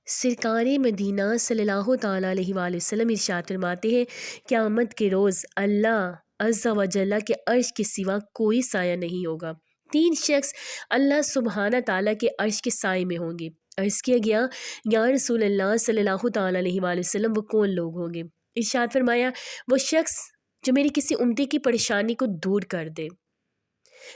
سرکار مدینہ صلی اللہ تعالیٰ علیہ وآلہ وسلم ارشاد فرماتے ہیں، قیامت کے روز اللہ عز و جل کے عرش کے سوا کوئی سایہ نہیں ہوگا۔ 3 شخص اللہ سبحانہ تعالیٰ کے عرش کے سائے میں ہوں گے۔ عرض کیا گیا، یا رسول اللہ صلی اللہ تعالیٰ علیہ وآلہ وسلم وہ کون لوگ ہوں گے؟ ارشاد فرمایا، وہ شخص جو میری کسی امتی کی پریشانی کو دور کر دے،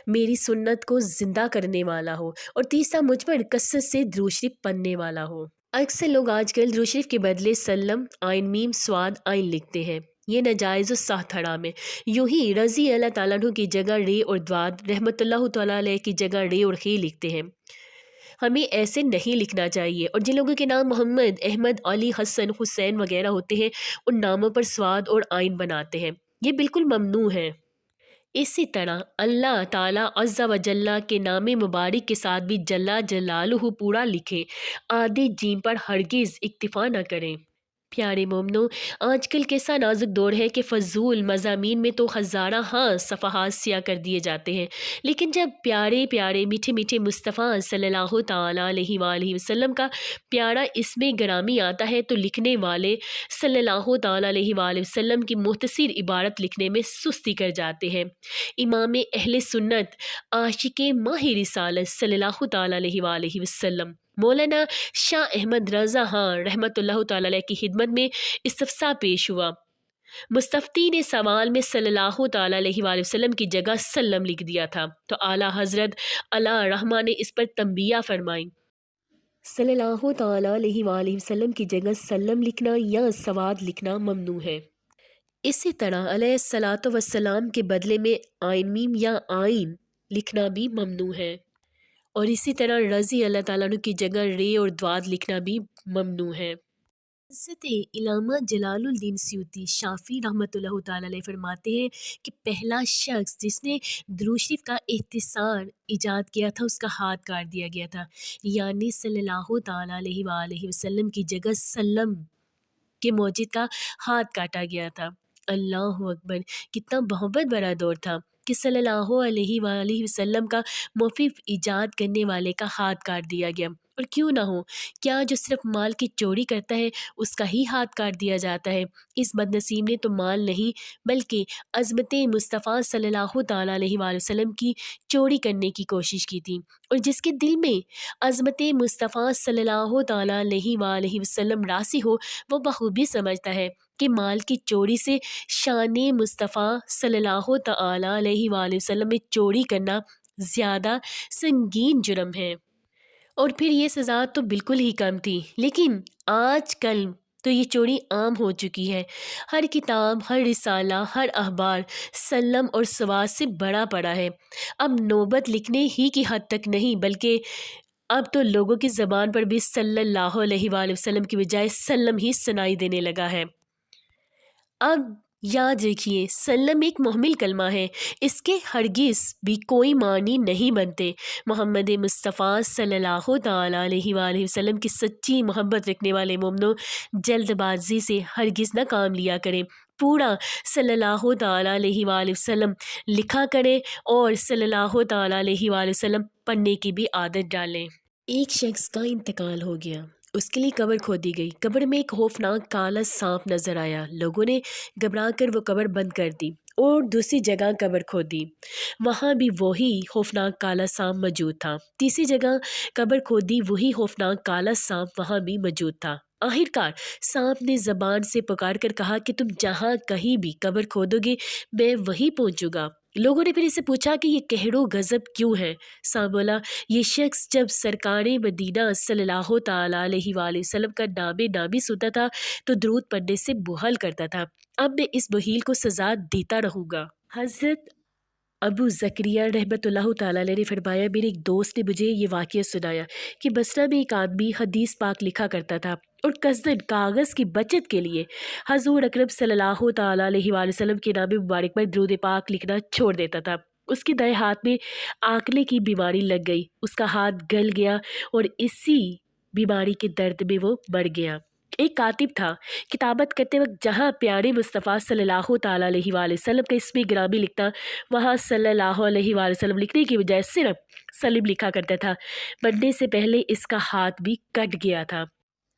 میری سنت کو زندہ کرنے والا ہو، اور تیسرا مجھ پر کثرت سے درود شریف پڑھنے والا ہو۔ اکثر لوگ آج کل درود شریف کے بدلے سلم، عین میم سواد عین لکھتے ہیں۔ یہ ناجائز و سخت حرام ہے۔ یوں ہی رضی اللہ تعالیٰ عنہ کی جگہ رے اور دواد، رحمۃ اللہ تعالیٰ علیہ کی جگہ رے اور خے لکھتے ہیں۔ ہمیں ایسے نہیں لکھنا چاہیے، اور جن لوگوں کے نام محمد، احمد، علی، حسن، حسین وغیرہ ہوتے ہیں، ان ناموں پر سواد اور عین بناتے ہیں۔ یہ بالکل ممنوع ہے۔ اسی طرح اللہ تعالیٰ عز و جل کے نام مبارک کے ساتھ بھی جل جلالہ پورا لکھیں، آدھے جیم پر ہرگز اکتفا نہ کریں۔ پیارے مومنو، آج کل کیسا نازک دور ہے کہ فضول مضامین میں تو ہزارہ صفحات سیاہ کر دیے جاتے ہیں، لیکن جب پیارے پیارے میٹھے میٹھے مصطفیٰ صلی اللہ تعالیٰ علیہ وآلہ وسلم کا پیارا اسم گرامی آتا ہے تو لکھنے والے صلی اللہ تعالیٰ علیہ وآلہ وسلم کی مختصر عبارت لکھنے میں سستی کر جاتے ہیں۔ امام اہل سنت، عاشق ماہ رسالت صلی اللہ تعالیٰ علیہ وآلہ وسلم مولانا شاہ احمد رضا رحمۃ اللہ تعالیٰ علیہ کی خدمت میں استفسار پیش ہوا۔ مستفتی نے سوال میں صلی اللہ تعالیٰ علیہ وآلہ وسلم کی جگہ سلم لکھ دیا تھا، تو اعلیٰ حضرت علی رحمہ نے اس پر تنبیہ فرمائی، صلی اللہ تعالیٰ علیہ وآلہ وسلم کی جگہ سلم لکھنا یا سواد لکھنا ممنوع ہے۔ اسی طرح علیہ الصلاۃ والسلام کے بدلے میں عین میم یا عین لکھنا بھی ممنوع ہے، اور اسی طرح رضی اللہ تعالیٰ عنہ کی جگہ رے اور دواد لکھنا بھی ممنوع ہے۔ حضرت علامہ جلال الدین سیوطی شافعی رحمۃ اللہ تعالیٰ علیہ فرماتے ہیں کہ پہلا شخص جس نے درود شریف کا اختصار ایجاد کیا تھا، اس کا ہاتھ کاٹ دیا گیا تھا، یعنی صلی اللہ تعالیٰ علیہ وآلہ وسلم کی جگہ سلم کے موجد کا ہاتھ کاٹا گیا تھا۔ اللہ اکبر! کتنا محبت بھرا دور تھا کہ صلی اللہ علیہ وآلہ وسلم کا موقف ایجاد کرنے والے کا ہاتھ کاٹ دیا گیا، اور کیوں نہ ہو، کیا جو صرف مال کی چوری کرتا ہے اس کا ہی ہاتھ کاٹ دیا جاتا ہے؟ اس بد نصیب نے تو مال نہیں بلکہ عظمت مصطفیٰ صلی اللہ تعالیٰ علیہ وآلہ وسلم کی چوری کرنے کی کوشش کی تھی، اور جس کے دل میں عظمت مصطفیٰ صلی اللہ تعالیٰ علیہ وآلہ وسلم راسخ ہو، وہ بخوبی سمجھتا ہے کہ مال کی چوری سے شان مصطفیٰ صلی اللہ تعالیٰ علیہ وآلہ وسلم میں چوری کرنا زیادہ سنگین جرم ہے، اور پھر یہ سزا تو بالکل ہی کم تھی۔ لیکن آج کل تو یہ چوری عام ہو چکی ہے۔ ہر کتاب، ہر رسالہ، ہر اخبار سلم اور سواد سے بڑا پڑا ہے۔ اب نوبت لکھنے ہی کی حد تک نہیں بلکہ اب تو لوگوں کی زبان پر بھی صلی اللہ علیہ وآلہ وسلم کی بجائے سلم ہی سنائی دینے لگا ہے۔ اب یاد رکھیے، سلم ایک محمل کلمہ ہے، اس کے ہرگز بھی کوئی معنی نہیں بنتے۔ محمد مصطفیٰ صلی اللہ تعالیٰ علیہ وآلہ وسلم کی سچی محبت رکھنے والے مومنوں، جلد بازی سے ہرگز نہ کام لیا کریں، پورا صلی اللہ تعالیٰ علیہ وآلہ وسلم لکھا کریں، اور صلی اللہ تعالیٰ علیہ وآلہ وسلم پڑھنے کی بھی عادت ڈالیں۔ ایک شخص کا انتقال ہو گیا، اس کے لیے قبر کھودی گئی۔ قبر میں ایک خوفناک کالا سانپ نظر آیا۔ لوگوں نے گھبرا کر وہ قبر بند کر دی اور دوسری جگہ قبر کھودی، وہاں بھی وہی خوفناک کالا سانپ موجود تھا۔ تیسری جگہ قبر کھودی، وہی خوفناک کالا سانپ وہاں بھی موجود تھا۔ آخرکار سانپ نے زبان سے پکار کر کہا کہ تم جہاں کہیں بھی قبر کھودو گے میں وہیں پہنچوں گا۔ لوگوں نے پھر اسے پوچھا کہ یہ قہر و غضب کیوں ہے؟ سانپ بولا، یہ شخص جب سرکار مدینہ صلی اللہ تعالیٰ علیہ وآلہ وسلم کا نام نامی سنتا تھا تو درود پڑھنے سے بخل کرتا تھا، اب میں اس بخیل کو سزا دیتا رہوں گا۔ حضرت ابو زکریا رحمۃ اللہ تعالیٰ علیہ نے فرمایا، میرے ایک دوست نے مجھے یہ واقعہ سنایا کہ بصرہ میں ایک آدمی حدیث پاک لکھا کرتا تھا، اور قصداً کاغذ کی بچت کے لیے حضور اکرم صلی اللہ تعالیٰ علیہ وآلہ وسلم کے نام مبارک پر درود پاک لکھنا چھوڑ دیتا تھا۔ اس کے دائیں ہاتھ میں آکلے کی بیماری لگ گئی، اس کا ہاتھ گل گیا اور اسی بیماری کے درد میں وہ مر گیا۔ ایک کاتب تھا، کتابت کرتے وقت جہاں پیارے مصطفیٰ صلی اللہ تعالیٰ علیہ وآلہ وسلم کا اسم گرامی لکھتا، وہاں صلی اللہ علیہ وآلہ وسلم لکھنے کی بجائے صرف سلم لکھا کرتا تھا۔ مرنے سے پہلے اس کا ہاتھ بھی کٹ گیا تھا۔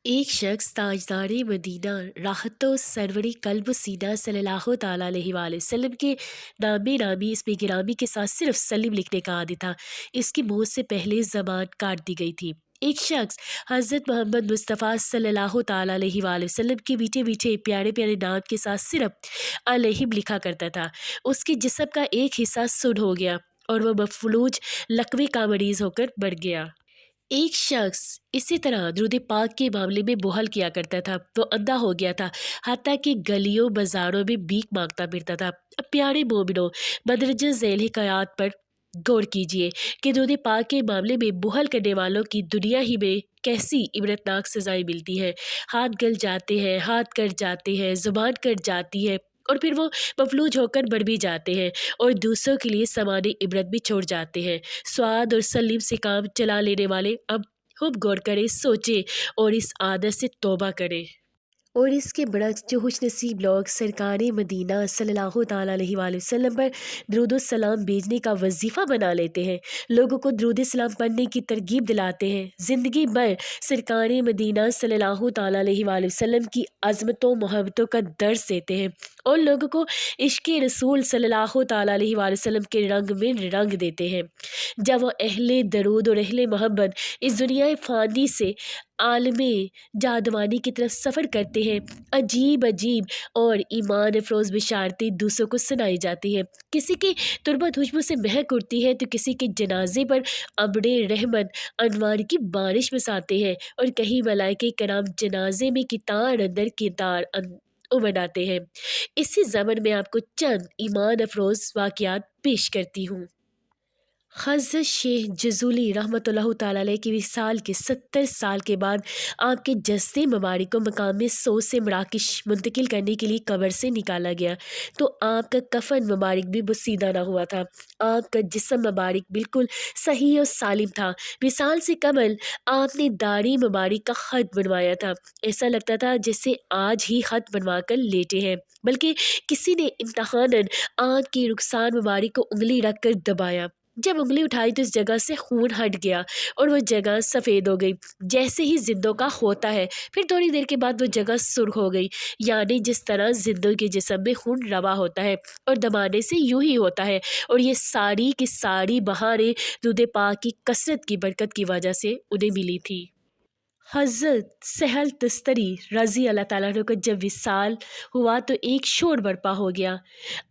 ایک شخص تاجدار مدینہ راحت و سرور قلب و سینہ صلی اللہ تعالیٰ علیہ وآلہ وسلم کے نام نامی اس میں گرامی کے ساتھ صرف سلیم لکھنے کا عادی تھا۔ اس کی موت سے پہلے زبان کاٹ دی گئی تھی۔ ایک شخص حضرت محمد مصطفیٰ صلی اللہ تعالیٰ علیہ وآلہ وسلم کے میٹھے میٹھے پیارے پیارے نام کے ساتھ صرف علیہم لکھا کرتا تھا۔ اس کے جسم کا ایک حصہ سن ہو گیا اور وہ مفلوج لقوے کا مریض ہو کر مر گیا۔ ایک شخص اسی طرح درود پاک کے معاملے میں بہل کیا کرتا تھا۔ وہ اندھا ہو گیا تھا، حتیٰ کہ گلیوں بازاروں میں بھیک مانگتا پھرتا تھا۔ اب پیارے مومنوں، مندرجہ ذیل حکایات پر غور کیجیے کہ درود پاک کے معاملے میں بہل کرنے والوں کی دنیا ہی میں کیسی عبرتناک سزائیں ملتی ہیں۔ ہاتھ گل جاتے ہیں، ہاتھ کٹ جاتے ہیں، زبان کٹ جاتی ہے، اور پھر وہ مفلوج ہو کر مر بھی جاتے ہیں اور دوسروں کے لیے سامان عبرت بھی چھوڑ جاتے ہیں۔ سواد اور سلیم سے کام چلا لینے والے اب خوب غور کریں، سوچیں اور اس عادت سے توبہ کریں۔ اور اس کے برعکس جو خوش نصیب لوگ سرکار مدینہ صلی اللہ تعالیٰ علیہ وآلہ وسلم پر درود و سلام بھیجنے کا وظیفہ بنا لیتے ہیں، لوگوں کو درود سلام پڑھنے کی ترغیب دلاتے ہیں، زندگی بھر سرکار مدینہ صلی اللہ تعالیٰ علیہ وآلہ وسلم کی عظمتوں محبتوں کا درس دیتے ہیں اور لوگوں کو عشق رسول صلی اللہ تعالیٰ علیہ وآلہ وسلم کے رنگ میں رنگ دیتے ہیں۔ جب وہ اہل درود اور اہل محبت اس دنیا فانی سے عالم جادوانی کی طرف سفر کرتے ہیں، عجیب عجیب اور ایمان افروز بشارتیں دوسروں کو سنائی جاتی ہیں۔ کسی کی تربت خوشبو سے مہک اٹھتی ہے تو کسی کے جنازے پر ابرے رحمت انوار کی بارش برساتے ہیں، اور کہیں ملائکہ کرام جنازے میں کتار اندر کتار بناتے ہیں۔ اسی زمن میں آپ کو چند ایمان افروز واقعات پیش کرتی ہوں۔ حضرت شیخ جزولی رحمۃ اللہ تعالیٰ علیہ کی وصال کے 70 سال کے بعد آپ کے جسد مبارک کو مقام سوز سے مراکش منتقل کرنے کے لیے قبر سے نکالا گیا تو آپ کا کفن مبارک بھی بسیدہ نہ ہوا تھا۔ آپ کا جسم مبارک بالکل صحیح اور سالم تھا۔ وصال سے قبل آپ نے داڑھی مبارک کا خط بنوایا تھا، ایسا لگتا تھا جیسے آج ہی خط بنوا کر لیٹے ہیں، بلکہ کسی نے امتحاناً آپ کی رخسار مبارک کو انگلی رکھ کر دبایا۔ جب انگلی اٹھائی تو اس جگہ سے خون ہٹ گیا اور وہ جگہ سفید ہو گئی جیسے ہی زندوں کا ہوتا ہے، پھر تھوڑی دیر کے بعد وہ جگہ سرخ ہو گئی، یعنی جس طرح زندوں کے جسم میں خون روا ہوتا ہے اور دبانے سے یوں ہی ہوتا ہے، اور یہ ساری کی ساری بہاریں درود پاک کی کثرت کی برکت کی وجہ سے انہیں ملی تھی۔ حضرت سہل تستری رضی اللہ تعالیٰ عنہ کا جب وصال ہوا تو ایک شور برپا ہو گیا۔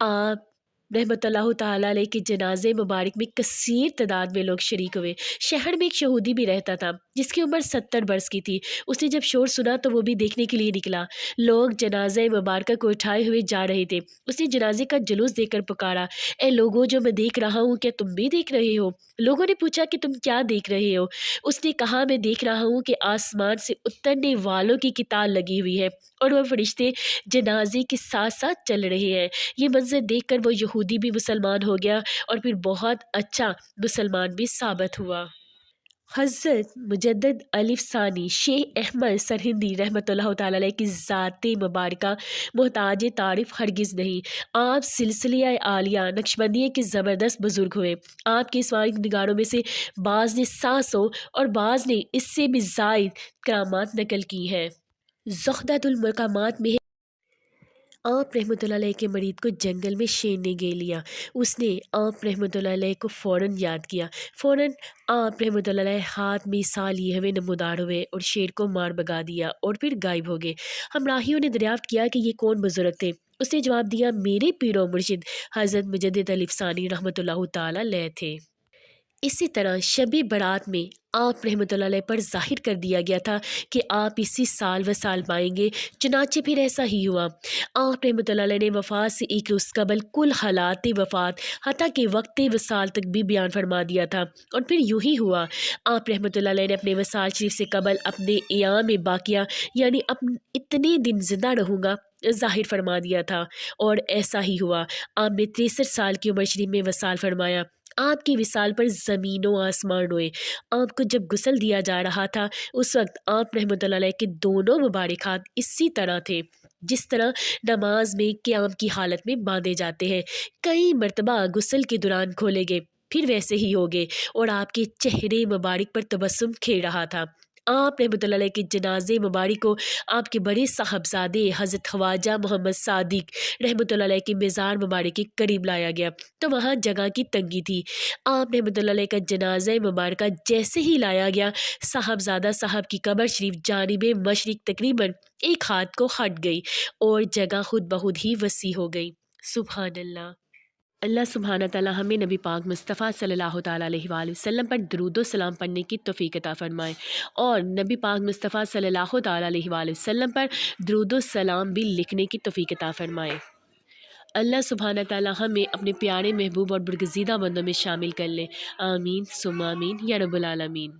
آپ رحمۃ اللہ تعالیٰ علیہ کے جنازے مبارک میں کثیر تعداد میں لوگ شریک ہوئے۔ شہر میں ایک یہودی بھی رہتا تھا جس کی عمر 70 برس کی تھی۔ اس نے جب شور سنا تو وہ بھی دیکھنے کے لیے نکلا۔ لوگ جنازہ مبارکہ کو اٹھائے ہوئے جا رہے تھے۔ اس نے جنازے کا جلوس دیکھ کر پکارا، اے لوگوں جو میں دیکھ رہا ہوں کیا تم بھی دیکھ رہے ہو؟ لوگوں نے پوچھا کہ تم کیا دیکھ رہے ہو؟ اس نے کہا، میں دیکھ رہا ہوں کہ آسمان سے اترنے والوں کی قطار لگی ہوئی ہے اور وہ فرشتے جنازے کے ساتھ ساتھ چل رہے ہیں۔ یہ منظر دیکھ کر وہ یہودی بھی مسلمان ہو گیا اور پھر بہت اچھا مسلمان بھی ثابت ہوا۔ حضرت مجدد الف ثانی شیخ احمد سرہندی رحمۃ اللہ تعالیٰ علیہ کی ذات مبارکہ محتاج تعریف ہرگز نہیں۔ آپ سلسلہ عالیہ نقشبندیہ کے زبردست بزرگ ہوئے۔ آپ کے اسوارق نگاروں میں سے بعض نے 700 اور بعض نے اس سے بھی زائد کرامات نقل کی ہیں۔ زہدۃ المقامات میں آپ رحمۃ اللہ علیہ کے مرید کو جنگل میں شیر نے گھیر لیا۔ اس نے آپ رحمۃ اللہ علیہ کو فوراً یاد کیا۔ فوراً آپ رحمۃ اللہ علیہ ہاتھ میں سال لیے ہوئے نمودار ہوئے اور شیر کو مار بگا دیا اور پھر غائب ہو گئے۔ ہمراہیوں نے دریافت کیا کہ یہ کون بزرگ تھے؟ اس نے جواب دیا، میرے پیر و مرشد حضرت مجدد الف ثانی رحمۃ اللہ تعالیٰ علیہ تھے۔ اسی طرح شب برات میں آپ رحمۃ اللہ علیہ پر ظاہر کر دیا گیا تھا کہ آپ اسی سال وصال پائیں گے، چنانچہ پھر ایسا ہی ہوا۔ آپ رحمۃ اللہ علیہ نے وفات سے ایک روز قبل کل حالات وفات حتیٰ کہ وقت وصال تک بھی بیان فرما دیا تھا، اور پھر یوں ہی ہوا۔ آپ رحمۃ اللہ علیہ نے اپنے وصال شریف سے قبل اپنے ایام باقیہ یعنی اتنے دن زندہ رہوں گا ظاہر فرما دیا تھا، اور ایسا ہی ہوا۔ آپ نے 63 سال کی عمر شریف میں وصال فرمایا۔ آپ کی وصال پر زمین و آسمان روئے۔ آپ کو جب غسل دیا جا رہا تھا اس وقت آپ رحمۃ اللہ علیہ کے دونوں مبارک ہاتھ اسی طرح تھے جس طرح نماز میں قیام کی حالت میں باندھے جاتے ہیں۔ کئی مرتبہ غسل کے دوران کھولے گئے، پھر ویسے ہی ہو گئے، اور آپ کے چہرے مبارک پر تبسم کھیل رہا تھا۔ آپ رحمۃ اللہ علیہ کے جنازے مبارک کو آپ کے بڑے صاحبزادے حضرت خواجہ محمد صادق رحمۃ اللہ علیہ کے مزار مبارک کے قریب لایا گیا تو وہاں جگہ کی تنگی تھی۔ آپ رحمۃ اللہ علیہ کا جنازہ مبارکہ جیسے ہی لایا گیا، صاحبزادہ صاحب کی قبر شریف جانب مشرق تقریباً ایک ہاتھ کو ہٹ گئی اور جگہ خود بخود ہی وسیع ہو گئی۔ سبحان اللہ۔ اللہ سبحانہ تعالیٰ ہمیں نبی پاک مصطفیٰ صلی اللہ تعالیٰ علیہ وآلہ وسلم پر درود و سلام پڑھنے کی توفیق عطا فرمائے، اور نبی پاک مصطفیٰ صلی اللہ تعالیٰ علیہ وآلہ وسلم پر درود و سلام بھی لکھنے کی توفیق عطا فرمائے۔ اللہ سبحانہ تعالیٰ ہمیں اپنے پیارے محبوب اور برگزیدہ بندوں میں شامل کر لے، آمین ثم آمین یا رب العالمین۔